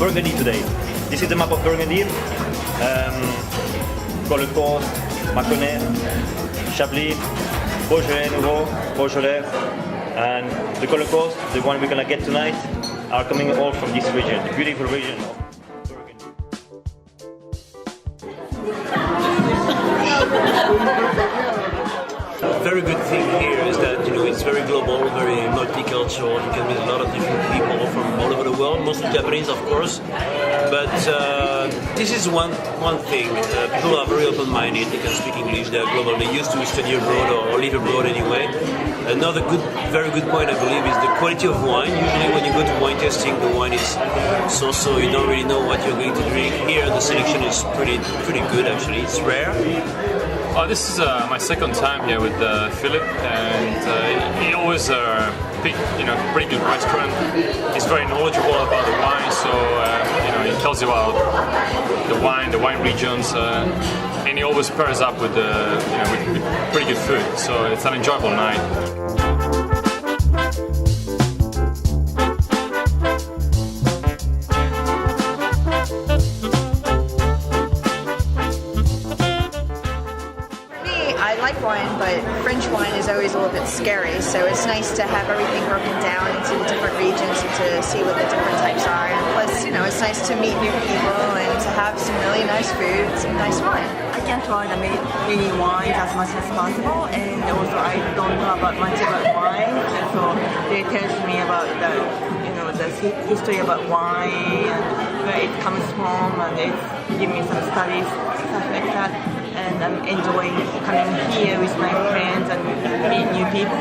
Burgundy today. This is the map of Burgundy. Got the coast, Mâconnais, Chablis, Beaujolais Nouveau, Beaujolais, and the Color Coast, the one we're gonna get tonight, are coming all from this region, the beautiful region of Burgundy. Very good thing here is that it's very global, very multicultural. You can meet a lot of different people from all over the world, mostly Japanese, of course. But this is one thing. People are very open-minded. They can speak English. They're global. They used to study abroad or live abroad anyway. Another very good point, I believe, is the quality of wine. Usually, when you go to wine tasting, the wine is so you don't really know what you're going to drink. Here, the selection is pretty good. Actually, it's rare. This is my second time here with Philip, and he always picked pretty good restaurant. He's very knowledgeable about the wine, so he tells you about the wine regions, and he always pairs up with with pretty good food. So it's an enjoyable night. I like wine, but French wine is always a little bit scary, so it's nice to have everything broken down into the different regions and to see what the different types are. And plus, it's nice to meet new people and to have some really nice food, some nice wine. I can try the many wines as much as possible, and also I don't know much about wine, and so they tell me about the history about wine and where it comes from, and they give me some studies, stuff like that. And I'm enjoying coming here with my friends and meet new people.